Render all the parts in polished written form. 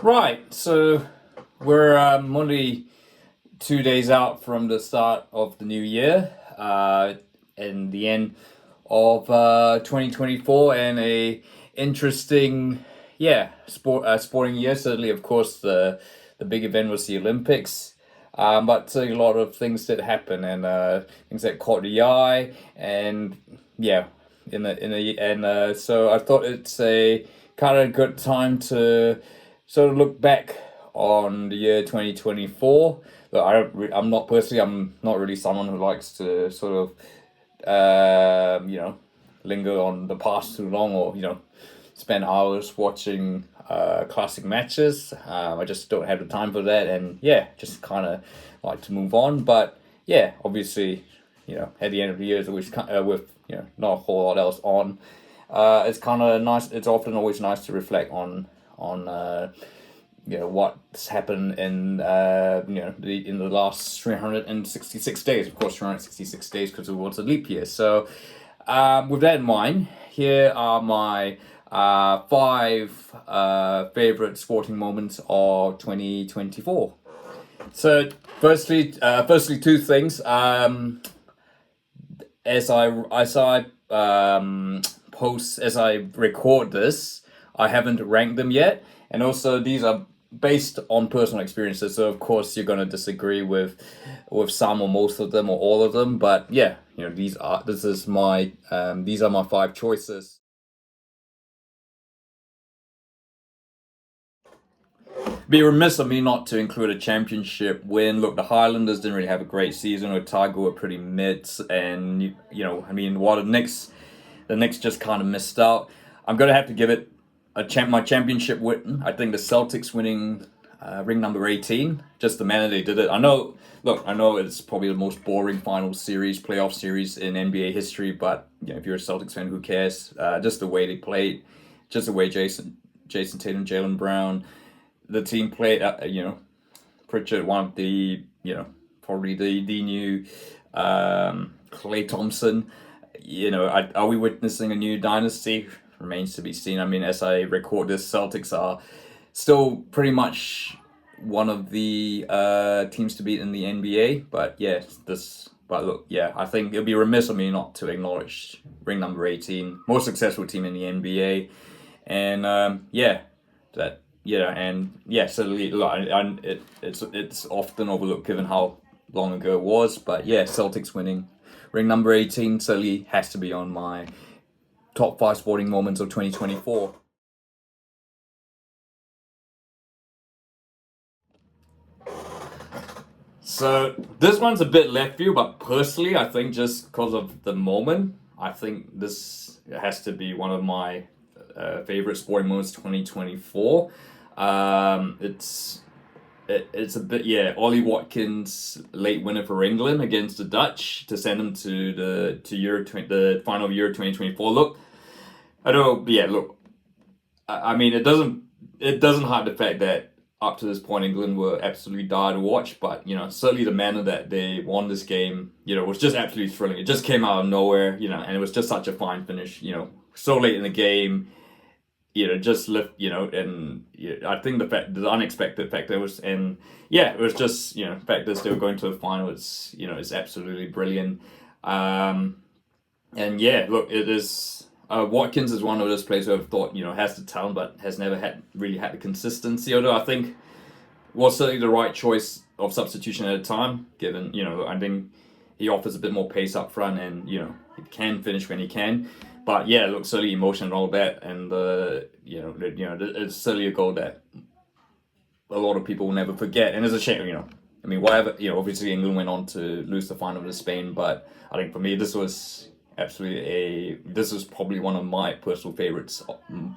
Right, so we're only 2 days out from the start of the new year, and the end of 2024, and a interesting, sporting year. Certainly, of course, the big event was the Olympics. But certainly a lot of things did happen, and things that caught the eye, and yeah, so I thought it's a kind of good time to sort of look back on the year 2024. Look, I'm not really someone who likes to sort of, linger on the past too long, or, spend hours watching classic matches. I just don't have the time for that, and yeah, just kind of like to move on. But yeah, obviously, at the end of the year, it's always with not a whole lot else on. It's kind of nice. It's often always nice to reflect on what's happened in in the last 366 days. Of course, 366 days because it was a leap year. So, with that in mind, here are my five favorite sporting moments of 2024. So, firstly, two things. As I record this, I haven't ranked them yet, and also these are based on personal experiences. So of course you're gonna disagree with some or most of them or all of them, but yeah, these are my five choices. Be remiss of me not to include a championship win. Look, the Highlanders didn't really have a great season. Otago were pretty mids, and while the Knicks just kind of missed out. I'm gonna have to give it my championship win. I think the Celtics winning ring number 18, just the manner they did it. I know it's probably the most boring playoff series in NBA history, but if you're a Celtics fan, who cares? Just the way they played, just the way Jason Tatum, Jalen Brown, the team played. Pritchard, one of the probably the new Clay Thompson. Are we witnessing a new dynasty? Remains to be seen. I mean, as I record this, Celtics are still pretty much one of the teams to beat in the NBA. But look, yeah, I think it'd be remiss of me not to acknowledge ring number 18, most successful team in the NBA, and certainly, look, it's often overlooked given how long ago it was. But yeah, Celtics winning ring number 18 certainly has to be on my top five sporting moments of 2024. So this one's a bit left field, but personally, I think just because of the moment, I think this has to be one of my favorite sporting moments 2024. It's a bit, yeah, Ollie Watkins late winner for England against the Dutch to send them to the final of Euro 2024. Look, I don't yeah, look, I mean, it doesn't hide the fact that up to this point England were absolutely dire to watch, but certainly the manner that they won this game, was just absolutely thrilling. It just came out of nowhere, and it was just such a fine finish, so late in the game, just lift, and I think the unexpected factor was, and yeah, it was just, the fact that they were going to the final. It's absolutely brilliant. And yeah, look, it is. Watkins is one of those players who I've thought has the talent, but has never really had the consistency. Although I think was certainly the right choice of substitution at a time, given I think he offers a bit more pace up front, and he can finish when he can. But yeah, look, certainly emotion and all that, and it's certainly a goal that a lot of people will never forget, and it's a shame. I mean, whatever. Obviously England went on to lose the final to Spain, but I think for me this was probably one of my personal favorites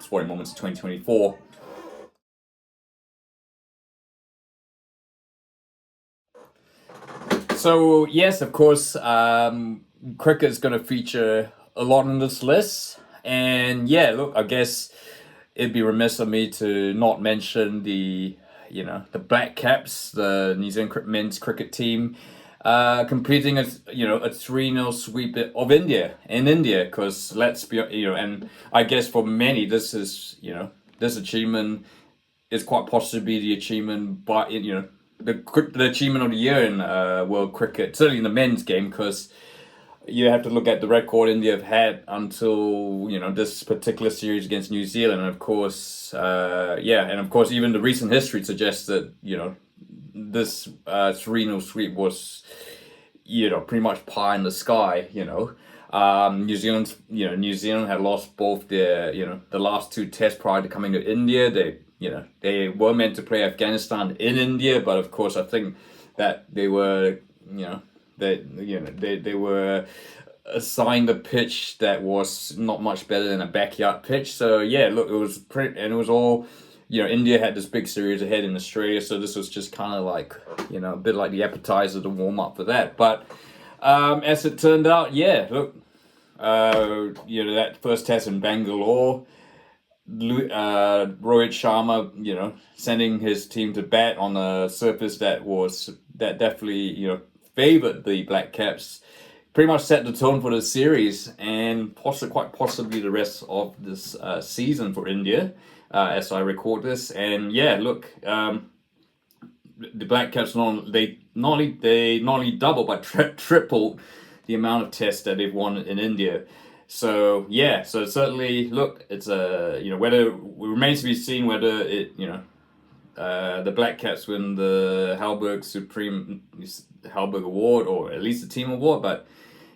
sporting moments of 2024. So yes, of course, cricket is going to feature a lot on this list, and yeah, look, I guess it'd be remiss of me to not mention the Black Caps, the New Zealand men's cricket team, completing a 3-0 sweep of India in India. Because let's be and I guess for many this achievement is quite possibly the achievement, but the achievement of the year in world cricket, certainly in the men's game, because you have to look at the record India have had until this particular series against New Zealand, and of course, even the recent history suggests that this 3-0 sweep was pretty much pie in the sky. New Zealand had lost both their the last two tests prior to coming to India. They were meant to play Afghanistan in India, but of course I think that they were they were assigned a pitch that was not much better than a backyard pitch. So yeah, look, it was pretty, and it was all, India had this big series ahead in Australia, so this was just kind of like, a bit like the appetizer to warm up for that. But as it turned out, yeah, look, that first test in Bangalore, Rohit Sharma, sending his team to bat on a surface that definitely, favored the Black Caps, pretty much set the tone for the series and quite possibly the rest of this season for India, as I record this. And yeah, look, the Black Caps not only doubled but tripled the amount of tests that they've won in India. So yeah, so certainly, look, it's whether it remains to be seen whether the Black Caps win the Halberg Award, or at least the team award. But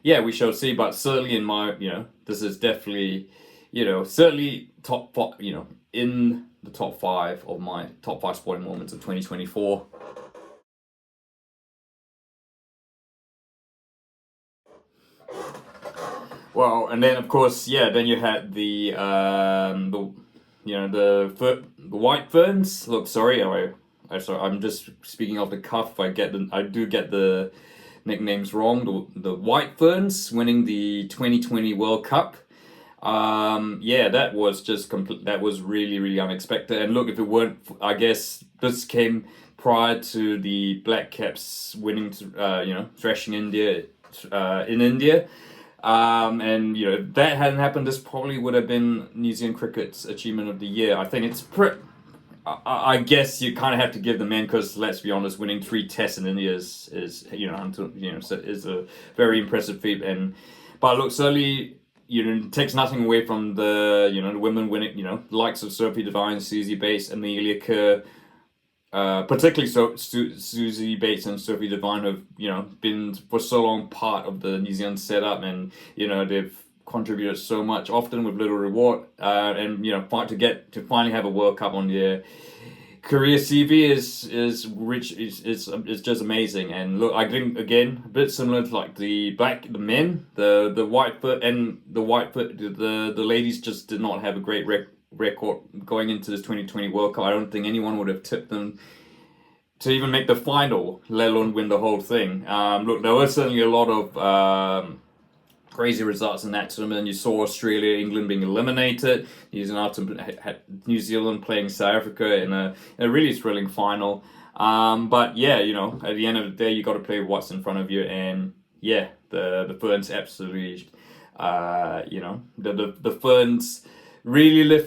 yeah, we shall see. But certainly in my, this is definitely, certainly top five, in the top five of my top five sporting moments of 2024. Well, and then of course, yeah, then you had the white ferns. Look, sorry, I'm just speaking off the cuff. I do get the nicknames wrong. The white ferns winning the 2020 World Cup. That was just that was really, really unexpected. And look, if it weren't, I guess this came prior to the Black Caps winning, thrashing India, in India. And if that hadn't happened, this probably would have been New Zealand cricket's achievement of the year. I think it's I guess you kind of have to give the men, because let's be honest, winning 3 tests in India is is a very impressive feat. But look, certainly it takes nothing away from the the women winning, likes of Sophie Devine, Susie Bates, Amelia Kerr. Particularly Susie Bates and Sophie Devine have been for so long part of the New Zealand setup, and they've contributed so much, often with little reward, and fight to finally have a World Cup on their career CV is rich. It's just amazing. And look, I think again a bit similar to like the men, the ladies just did not have a great record going into this 2020 World Cup. I don't think anyone would have tipped them to even make the final, let alone win the whole thing. Look, there was certainly a lot of crazy results in that tournament. You saw Australia, England being eliminated. New Zealand playing South Africa in a really thrilling final. But yeah, at the end of the day, you got to play what's in front of you, and yeah, the Ferns absolutely, the Ferns really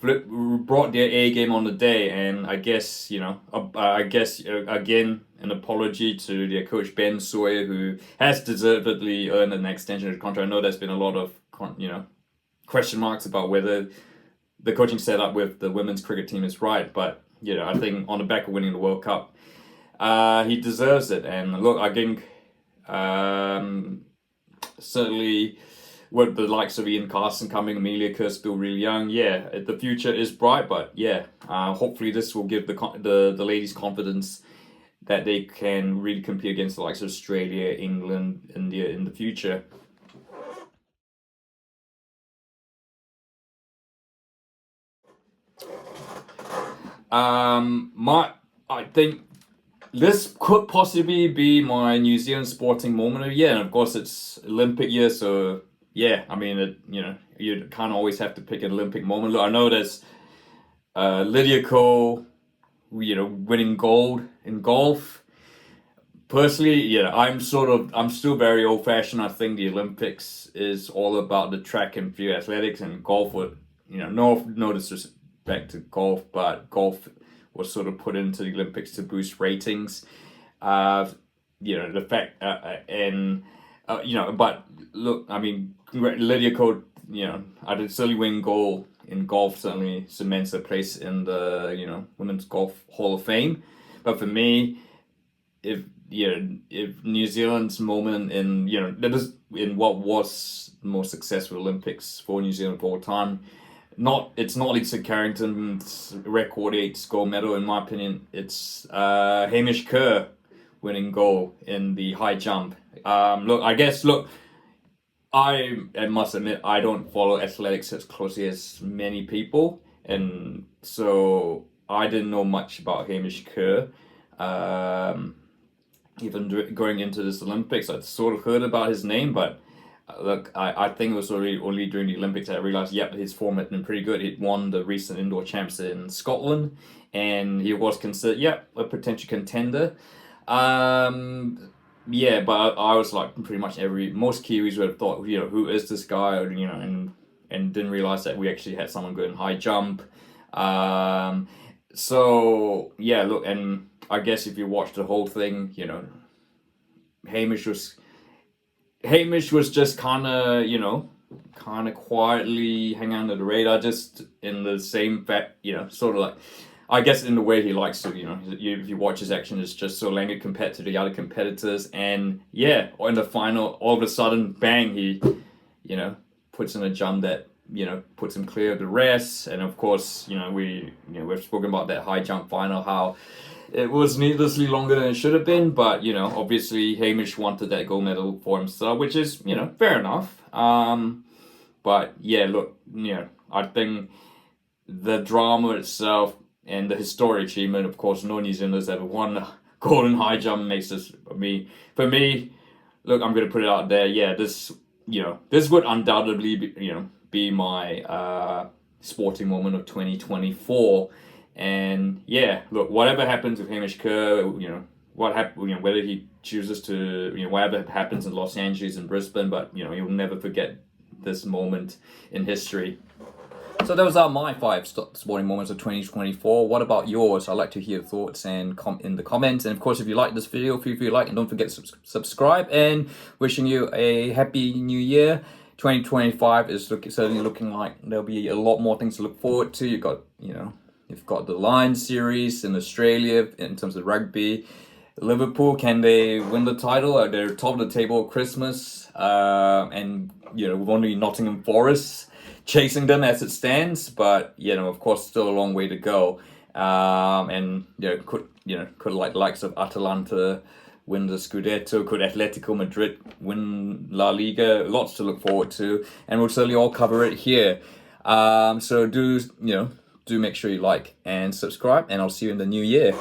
brought their A game on the day. And I guess again, an apology to their coach Ben Sawyer, who has deservedly earned an extension of contract. I know there's been a lot of question marks about whether the coaching setup with the women's cricket team is right, but I think on the back of winning the World Cup, he deserves it. And look, I think certainly with the likes of Ian Carson coming, Amelia Kerr still really young, the future is bright. But hopefully this will give the ladies confidence that they can really compete against the likes of Australia, England, India in the future. I think this could possibly be my New Zealand sporting moment of the year, and of course it's Olympic year, so yeah, I mean, you kind of always have to pick an Olympic moment. Look, I know there's Lydia Ko, winning gold in golf. Personally, I'm still very old fashioned. I think the Olympics is all about the track and field athletics, and golf would, no back to golf, but golf was sort of put into the Olympics to boost ratings. The fact but look, I mean, Lydia Ko, I did certainly win gold in golf, certainly cements a place in the Women's Golf Hall of Fame. But for me, if New Zealand's moment that is in what was the most successful Olympics for New Zealand of all time, it's not Lisa Carrington's record 8 gold medal, in my opinion. It's Hamish Kerr winning gold in the high jump. I must admit, I don't follow athletics as closely as many people, and so I didn't know much about Hamish Kerr. Even going into this Olympics, I'd sort of heard about his name, but I think it was only during the Olympics that I realized, his form had been pretty good. He'd won the recent indoor champs in Scotland, and he was considered, a potential contender. But I was like, pretty much most Kiwis would have thought, who is this guy, and didn't realize that we actually had someone good in high jump. And I guess if you watch the whole thing, Hamish was just kind of quietly hanging under the radar, just in the same fact, sort of like, I guess in the way he likes to, if you watch his action, it's just so languid compared to the other competitors. And in the final, all of a sudden, bang, he, puts in a jump that, puts him clear of the rest. And of course, we've spoken about that high jump final, how it was needlessly longer than it should have been. But, obviously Hamish wanted that gold medal for himself, which is, fair enough. I think the drama itself and the historic achievement, of course, no New Zealanders ever won a golden high jump, makes this, for me, look, I'm going to put it out there. This would undoubtedly be my sporting moment of 2024. And look, whatever happens with Hamish Kerr, whether he chooses to, whatever happens in Los Angeles and Brisbane, but you'll never forget this moment in history. So those are my 5 sporting moments of 2024. What about yours? I'd like to hear your thoughts and in the comments. And of course, if you like this video, feel free to like, and don't forget to subscribe. And wishing you a happy new year. 2025 is certainly looking like there'll be a lot more things to look forward to. You've got the Lions series in Australia in terms of rugby. Liverpool, can they win the title? Are they top of the table at Christmas? And we've only Nottingham Forest chasing them as it stands, but of course, still a long way to go. Could likes of Atalanta win the Scudetto? Could Atletico Madrid win La Liga? Lots to look forward to, and we'll certainly all cover it here. So do make sure you like and subscribe, and I'll see you in the new year.